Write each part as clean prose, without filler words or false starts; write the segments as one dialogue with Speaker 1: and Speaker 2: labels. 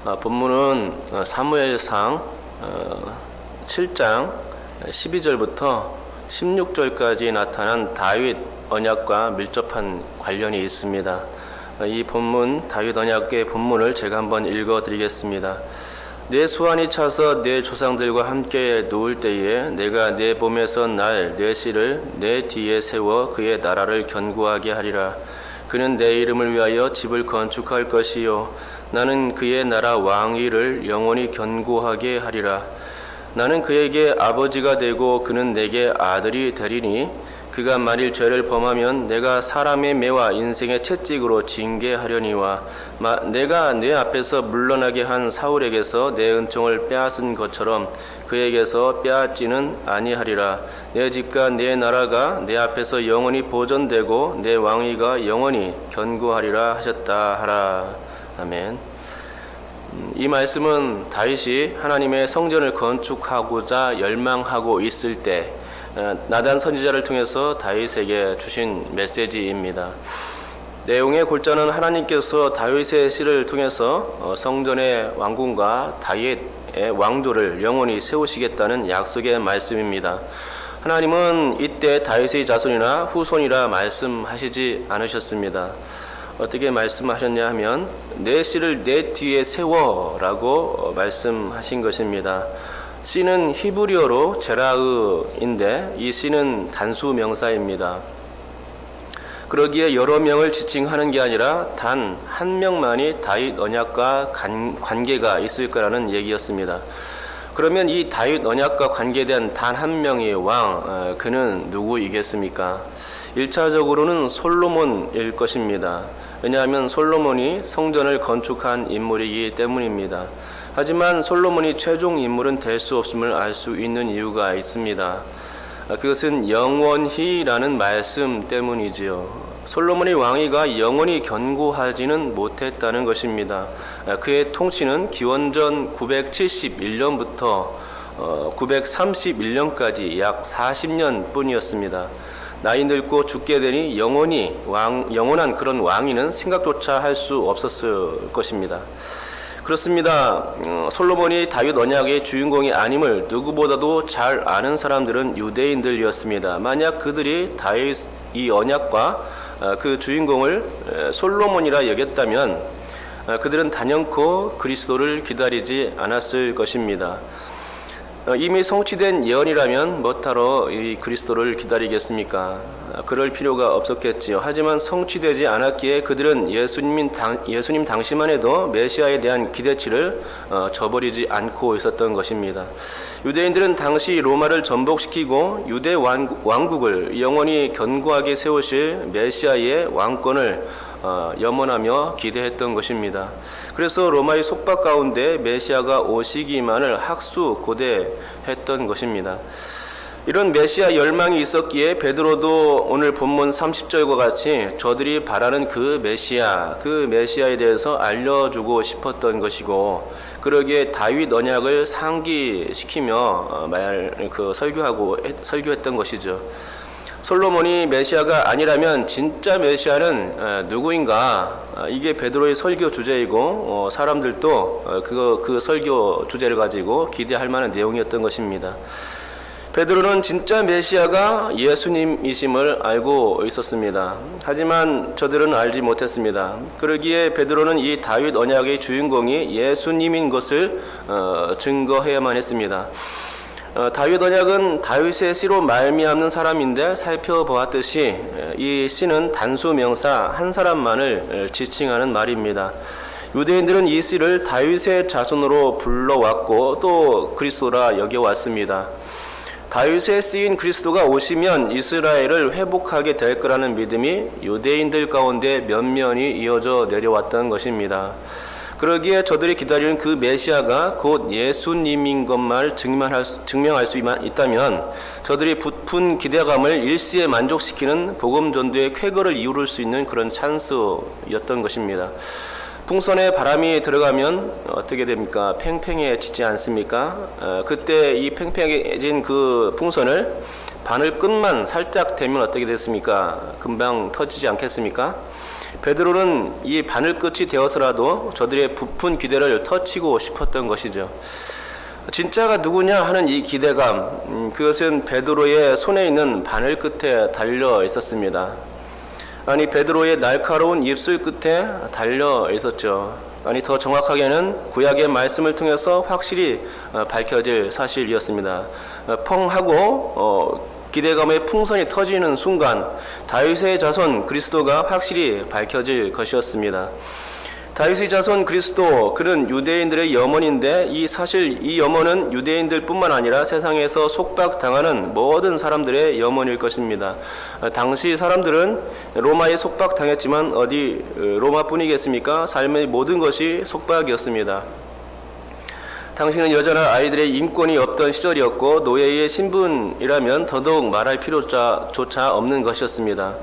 Speaker 1: 본문은 사무엘상 7장 12절부터 16절까지 나타난 다윗 언약과 밀접한 관련이 있습니다. 이 본문, 다윗 언약의 본문을 제가 한번 읽어드리겠습니다. 내 수완이 차서 내 조상들과 함께 누울 때에 내가 내 몸에서 날 내 씨를 내 뒤에 세워 그의 나라를 견고하게 하리라. 그는 내 이름을 위하여 집을 건축할 것이요 나는 그의 나라 왕위를 영원히 견고하게 하리라. 나는 그에게 아버지가 되고 그는 내게 아들이 되리니 그가 만일 죄를 범하면 내가 사람의 매와 인생의 채찍으로 징계하려니와 내가 내 앞에서 물러나게 한 사울에게서 내 은총을 빼앗은 것처럼 그에게서 빼앗지는 아니하리라. 내 집과 내 나라가 내 앞에서 영원히 보존되고 내 왕위가 영원히 견고하리라 하셨다 하라. 아멘. 이 말씀은 다윗이 하나님의 성전을 건축하고자 열망하고 있을 때 나단 선지자를 통해서 다윗에게 주신 메시지입니다. 내용의 골자는 하나님께서 다윗의 씨를 통해서 성전의 왕궁과 다윗의 왕조를 영원히 세우시겠다는 약속의 말씀입니다. 하나님은 이때 다윗의 자손이나 후손이라 말씀하시지 않으셨습니다. 어떻게 말씀하셨냐 하면 내 씨를 내 뒤에 세워라고 말씀하신 것입니다. 씨는 히브리어로 제라흐인데 이 씨는 단수 명사입니다. 그러기에 여러 명을 지칭하는 게 아니라 단 한 명만이 다윗 언약과 관계가 있을 거라는 얘기였습니다. 그러면 이 다윗 언약과 관계된 단 한 명의 왕, 그는 누구이겠습니까? 1차적으로는 솔로몬일 것입니다. 왜냐하면 솔로몬이 성전을 건축한 인물이기 때문입니다. 하지만 솔로몬이 최종 인물은 될 수 없음을 알 수 있는 이유가 있습니다. 그것은 영원히라는 말씀 때문이지요. 솔로몬의 왕위가 영원히 견고하지는 못했다는 것입니다. 그의 통치는 기원전 971년부터 931년까지 약 40년 뿐이었습니다. 나이 늙고 죽게 되니 영원한 그런 왕위는 생각조차 할 수 없었을 것입니다. 그렇습니다. 솔로몬이 다윗 언약의 주인공이 아님을 누구보다도 잘 아는 사람들은 유대인들이었습니다. 만약 그들이 다윗 이 언약과 그 주인공을 솔로몬이라 여겼다면 그들은 단연코 그리스도를 기다리지 않았을 것입니다. 이미 성취된 예언이라면 뭐하러 이 그리스도를 기다리겠습니까? 그럴 필요가 없었겠지요. 하지만 성취되지 않았기에 그들은 예수님 당시만 해도 메시아에 대한 기대치를 저버리지 않고 있었던 것입니다. 유대인들은 당시 로마를 전복시키고 유대 왕국을 영원히 견고하게 세우실 메시아의 왕권을 염원하며 기대했던 것입니다. 그래서 로마의 속박 가운데 메시아가 오시기만을 학수고대했던 것입니다. 이런 메시아 열망이 있었기에 베드로도 오늘 본문 30절과 같이 저들이 바라는 그 메시아에 대해서 알려주고 싶었던 것이고, 그러기에 다윗 언약을 상기시키며 설교했던 것이죠. 솔로몬이 메시아가 아니라면 진짜 메시아는 누구인가? 이게 베드로의 설교 주제이고 사람들도 그 설교 주제를 가지고 기대할 만한 내용이었던 것입니다. 베드로는 진짜 메시아가 예수님이심을 알고 있었습니다. 하지만 저들은 알지 못했습니다. 그러기에 베드로는 이 다윗 언약의 주인공이 예수님인 것을 증거해야만 했습니다. 다윗 언약은 다윗의 씨로 말미암는 사람인데 살펴보았듯이 이 씨는 단수 명사 한 사람만을 지칭하는 말입니다. 유대인들은 이 씨를 다윗의 자손으로 불러왔고 또 그리스도라 여겨왔습니다. 다윗의 씨인 그리스도가 오시면 이스라엘을 회복하게 될 거라는 믿음이 유대인들 가운데 면면이 이어져 내려왔던 것입니다. 그러기에 저들이 기다리는 그 메시아가 곧 예수님인 것만 증명할 수 있다면 저들이 부푼 기대감을 일시에 만족시키는 복음 전도의 쾌거를 이룰 수 있는 그런 찬스였던 것입니다. 풍선에 바람이 들어가면 어떻게 됩니까? 팽팽해지지 않습니까? 그때 이 팽팽해진 그 풍선을 바늘 끝만 살짝 대면 어떻게 됐습니까? 금방 터지지 않겠습니까? 베드로는 이 바늘 끝이 되어서라도 저들의 부푼 기대를 터치고 싶었던 것이죠. 진짜가 누구냐 하는 이 기대감, 그것은 베드로의 손에 있는 바늘 끝에 달려 있었습니다. 아니, 베드로의 날카로운 입술 끝에 달려 있었죠. 아니, 더 정확하게는 구약의 말씀을 통해서 확실히 밝혀질 사실이었습니다. 펑 하고 기대감의 풍선이 터지는 순간 다윗의 자손 그리스도가 확실히 밝혀질 것이었습니다. 다윗의 자손 그리스도, 그는 유대인들의 염원인데 사실 이 염원은 유대인들 뿐만 아니라 세상에서 속박당하는 모든 사람들의 염원일 것입니다. 당시 사람들은 로마에 속박당했지만 어디 로마뿐이겠습니까? 삶의 모든 것이 속박이었습니다. 당시는 여자나 아이들의 인권이 없던 시절이었고 노예의 신분이라면 더더욱 말할 필요조차 없는 것이었습니다.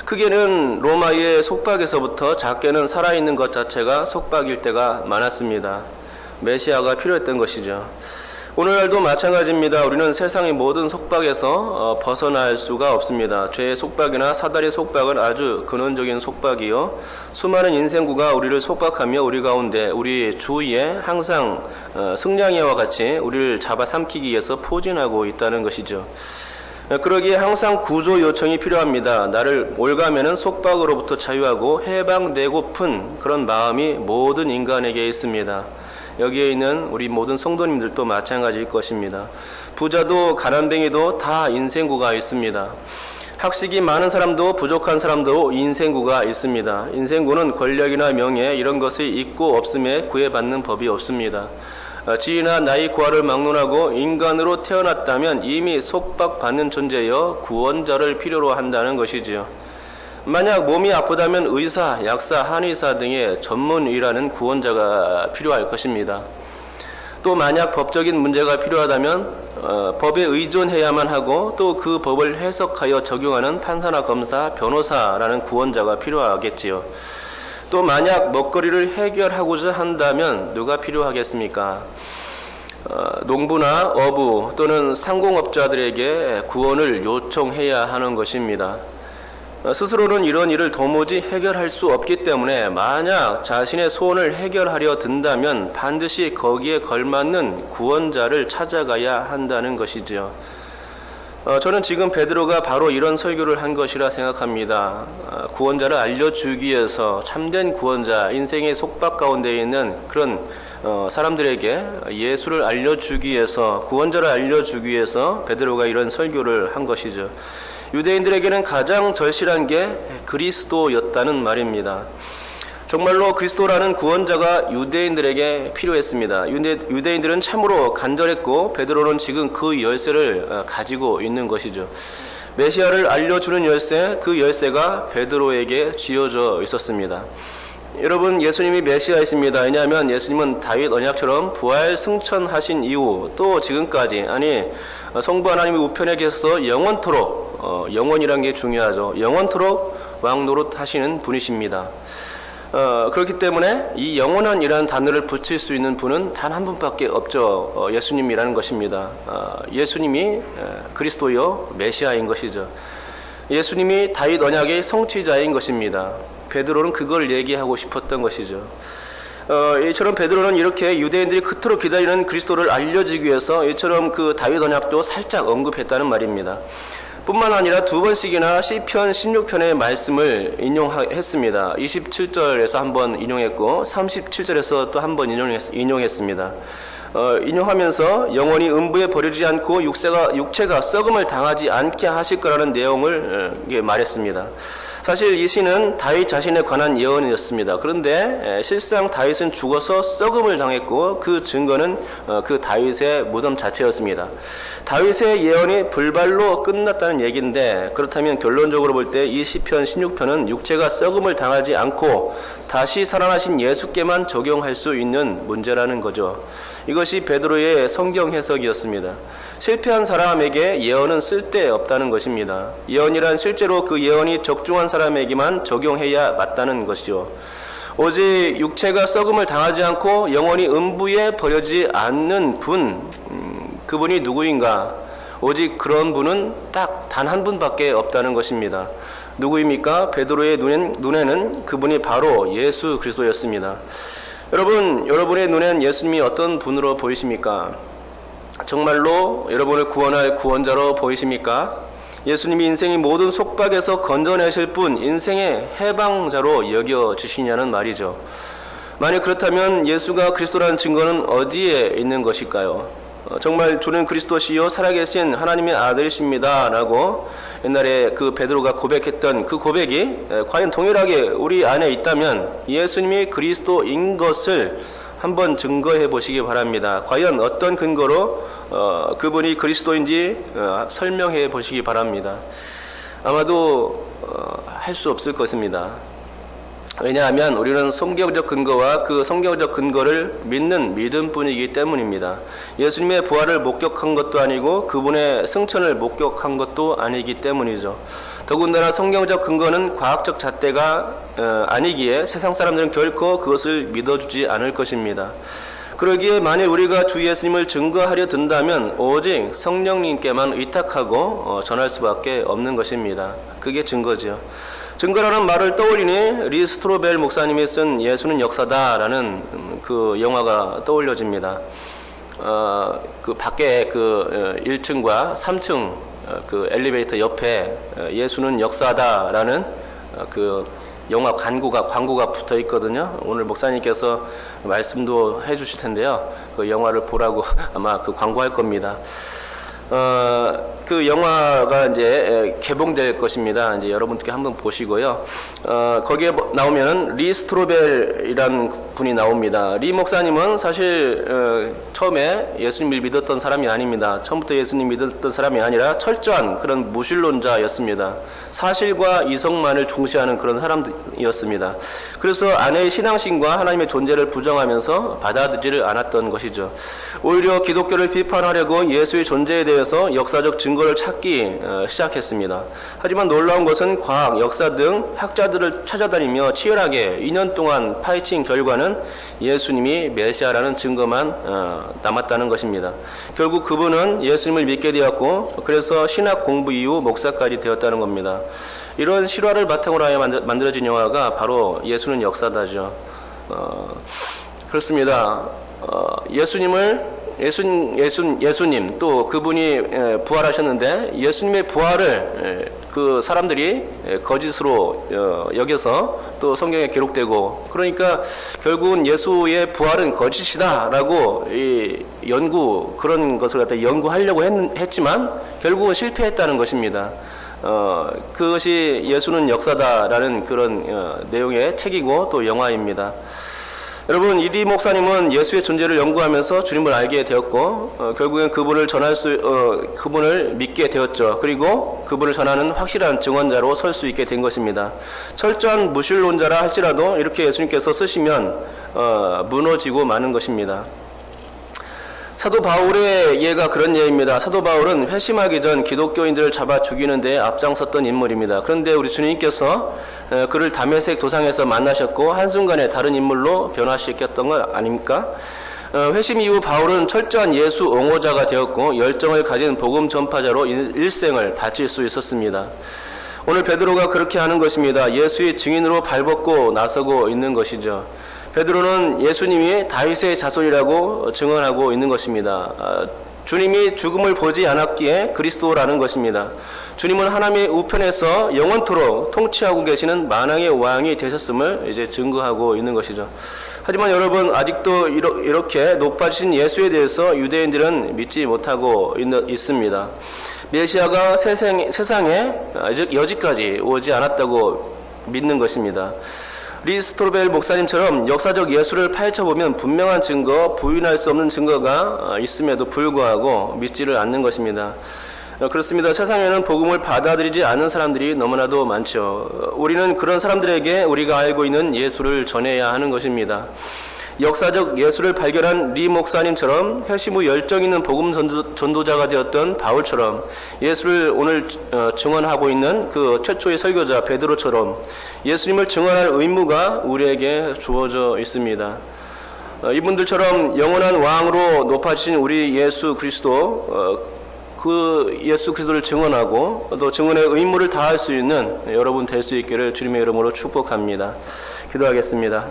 Speaker 1: 크게는 로마의 속박에서부터 작게는 살아있는 것 자체가 속박일 때가 많았습니다. 메시아가 필요했던 것이죠. 오늘날도 마찬가지입니다. 우리는 세상의 모든 속박에서 벗어날 수가 없습니다. 죄의 속박이나 사다리 속박은 아주 근원적인 속박이요, 수많은 인생구가 우리를 속박하며 우리 가운데, 우리 주위에 항상 승냥이와 같이 우리를 잡아삼키기 위해서 포진하고 있다는 것이죠. 그러기에 항상 구조 요청이 필요합니다. 나를 올가매는 속박으로부터 자유하고 해방되고픈 그런 마음이 모든 인간에게 있습니다. 여기에 있는 우리 모든 성도님들도 마찬가지일 것입니다. 부자도 가난뱅이도 다 인생구가 있습니다. 학식이 많은 사람도 부족한 사람도 인생구가 있습니다. 인생구는 권력이나 명예 이런 것이 있고 없음에 구애받는 법이 없습니다. 지위나 나이 고하를 막론하고 인간으로 태어났다면 이미 속박받는 존재여 구원자를 필요로 한다는 것이지요. 만약 몸이 아프다면 의사, 약사, 한의사 등의 전문의라는 구원자가 필요할 것입니다. 또 만약 법적인 문제가 필요하다면 법에 의존해야만 하고 또 그 법을 해석하여 적용하는 판사나 검사, 변호사라는 구원자가 필요하겠지요. 또 만약 먹거리를 해결하고자 한다면 누가 필요하겠습니까? 농부나 어부 또는 상공업자들에게 구원을 요청해야 하는 것입니다. 스스로는 이런 일을 도무지 해결할 수 없기 때문에 만약 자신의 소원을 해결하려 든다면 반드시 거기에 걸맞는 구원자를 찾아가야 한다는 것이죠. 저는 지금 베드로가 바로 이런 설교를 한 것이라 생각합니다. 구원자를 알려주기 위해서, 참된 구원자, 인생의 속박 가운데 있는 그런 사람들에게 예수를 알려주기 위해서, 구원자를 알려주기 위해서 베드로가 이런 설교를 한 것이죠. 유대인들에게는 가장 절실한 게 그리스도였다는 말입니다. 정말로 그리스도라는 구원자가 유대인들에게 필요했습니다. 유대인들은 참으로 간절했고 베드로는 지금 그 열쇠를 가지고 있는 것이죠. 메시아를 알려주는 열쇠, 그 열쇠가 베드로에게 쥐어져 있었습니다. 여러분, 예수님이 메시아이십니다. 왜냐하면 예수님은 다윗 언약처럼 부활 승천하신 이후 또 지금까지, 성부 하나님의 우편에 계셔서 영원토록, 영원이란 게 중요하죠. 영원토록 왕노릇 하시는 분이십니다. 그렇기 때문에 이 영원한이라는 단어를 붙일 수 있는 분은 단 한 분밖에 없죠. 예수님이라는 것입니다. 예수님이 그리스도요 메시아인 것이죠. 예수님이 다윗 언약의 성취자인 것입니다. 베드로는 그걸 얘기하고 싶었던 것이죠. 이처럼 베드로는 이렇게 유대인들이 그토록 기다리는 그리스도를 알려주기 위해서 이처럼 그 다윗 언약도 살짝 언급했다는 말입니다. 뿐만 아니라 두 번씩이나 시편 16편의 말씀을 인용했습니다. 27절에서 한번 인용했고 37절에서 또 한번 인용했습니다. 인용하면서 영원히 음부에 버리지 않고 육체가 썩음을 당하지 않게 하실 거라는 내용을 말했습니다. 사실 이 시는 다윗 자신에 관한 예언이었습니다. 그런데 실상 다윗은 죽어서 썩음을 당했고 그 증거는 그 다윗의 무덤 자체였습니다. 다윗의 예언이 불발로 끝났다는 얘기인데, 그렇다면 결론적으로 볼 때 이 시편 16편은 육체가 썩음을 당하지 않고 다시 살아나신 예수께만 적용할 수 있는 문제라는 거죠. 이것이 베드로의 성경 해석이었습니다. 실패한 사람에게 예언은 쓸데없다는 것입니다. 예언이란 실제로 그 예언이 적중한 사람에게만 적용해야 맞다는 것이죠. 오직 육체가 썩음을 당하지 않고 영원히 음부에 버려지지 않는 분, 그분이 누구인가? 오직 그런 분은 딱 단 한 분밖에 없다는 것입니다. 누구입니까? 베드로의 눈에는 그분이 바로 예수 그리스도였습니다. 여러분의 눈엔 예수님이 어떤 분으로 보이십니까? 정말로 여러분을 구원할 구원자로 보이십니까? 예수님이 인생의 모든 속박에서 건져내실 분, 인생의 해방자로 여겨지시냐는 말이죠. 만약 그렇다면 예수가 그리스도라는 증거는 어디에 있는 것일까요? 정말 주는 그리스도시요 살아계신 하나님의 아들이십니다 라고 옛날에 그 베드로가 고백했던 그 고백이 과연 동일하게 우리 안에 있다면 예수님이 그리스도인 것을 한번 증거해 보시기 바랍니다. 과연 어떤 근거로 그분이 그리스도인지 설명해 보시기 바랍니다. 아마도 할 수 없을 것입니다. 왜냐하면 우리는 성경적 근거와 그 성경적 근거를 믿는 믿음뿐이기 때문입니다. 예수님의 부활을 목격한 것도 아니고 그분의 승천을 목격한 것도 아니기 때문이죠. 더군다나 성경적 근거는 과학적 잣대가 아니기에 세상 사람들은 결코 그것을 믿어주지 않을 것입니다. 그러기에 만일 우리가 주 예수님을 증거하려 든다면 오직 성령님께만 의탁하고 전할 수밖에 없는 것입니다. 그게 증거죠. 증거라는 말을 떠올리니 리 스트로벨 목사님이 쓴 예수는 역사다라는 그 영화가 떠올려집니다. 그 밖에 그 1층과 3층 그 엘리베이터 옆에 예수는 역사다라는 그 영화 광고가 붙어 있거든요. 오늘 목사님께서 말씀도 해주실 텐데요. 그 영화를 보라고 아마 그 광고할 겁니다. 그 영화가 이제 개봉될 것입니다. 이제 여러분께 한번 보시고요. 거기에 나오면은 리 스트로벨이라는 분이 나옵니다. 리 목사님은 사실 처음에 예수님을 믿었던 사람이 아닙니다. 처음부터 예수님 믿었던 사람이 아니라 철저한 그런 무신론자였습니다. 사실과 이성만을 중시하는 그런 사람이었습니다. 그래서 아내의 신앙심과 하나님의 존재를 부정하면서 받아들이지 않았던 것이죠. 오히려 기독교를 비판하려고 예수의 존재에 대해서 역사적 증거를 찾기 시작했습니다. 하지만 놀라운 것은 과학, 역사 등 학자들을 찾아다니며 치열하게 2년 동안 파헤친 결과는 예수님이 메시아라는 증거만 남았다는 것입니다. 결국 그분은 예수님을 믿게 되었고 그래서 신학 공부 이후 목사까지 되었다는 겁니다. 이런 실화를 바탕으로 하여 만들어진 영화가 바로 예수는 역사다죠. 그렇습니다. 예수님 또 그분이 부활하셨는데 예수님의 부활을 그 사람들이 거짓으로 여겨서 또 성경에 기록되고 그러니까 결국은 예수의 부활은 거짓이다라고 그런 것을 갖다 연구하려고 했지만 결국은 실패했다는 것입니다. 그것이 예수는 역사다라는 그런 내용의 책이고 또 영화입니다. 여러분, 이리 목사님은 예수의 존재를 연구하면서 주님을 알게 되었고 결국엔 그분을 믿게 되었죠. 그리고 그분을 전하는 확실한 증언자로 설 수 있게 된 것입니다. 철저한 무신론자라 할지라도 이렇게 예수님께서 쓰시면 무너지고 마는 것입니다. 사도 바울의 예가 그런 예입니다. 사도 바울은 회심하기 전 기독교인들을 잡아 죽이는 데 앞장섰던 인물입니다. 그런데 우리 주님께서 그를 다메섹 도상에서 만나셨고 한순간에 다른 인물로 변화시켰던 것 아닙니까? 회심 이후 바울은 철저한 예수 옹호자가 되었고 열정을 가진 복음 전파자로 일생을 바칠 수 있었습니다. 오늘 베드로가 그렇게 하는 것입니다. 예수의 증인으로 발벗고 나서고 있는 것이죠. 베드로는 예수님이 다윗의 자손이라고 증언하고 있는 것입니다. 주님이 죽음을 보지 않았기에 그리스도라는 것입니다. 주님은 하나님의 우편에서 영원토록 통치하고 계시는 만왕의 왕이 되셨음을 이제 증거하고 있는 것이죠. 하지만 여러분, 아직도 이렇게 높아지신 예수에 대해서 유대인들은 믿지 못하고 있습니다. 메시아가 세상에 여지까지 오지 않았다고 믿는 것입니다. 리 스트로벨 목사님처럼 역사적 예수를 파헤쳐보면 분명한 증거, 부인할 수 없는 증거가 있음에도 불구하고 믿지를 않는 것입니다. 그렇습니다. 세상에는 복음을 받아들이지 않는 사람들이 너무나도 많죠. 우리는 그런 사람들에게 우리가 알고 있는 예수를 전해야 하는 것입니다. 역사적 예수를 발견한 리 목사님처럼 회심 후 열정 있는 복음 전도자가 되었던 바울처럼 예수를 오늘 증언하고 있는 그 최초의 설교자 베드로처럼 예수님을 증언할 의무가 우리에게 주어져 있습니다. 이분들처럼 영원한 왕으로 높아지신 우리 예수 그리스도 그 예수 그리스도를 증언하고 또 증언의 의무를 다할 수 있는 여러분 될 수 있기를 주님의 이름으로 축복합니다. 기도하겠습니다.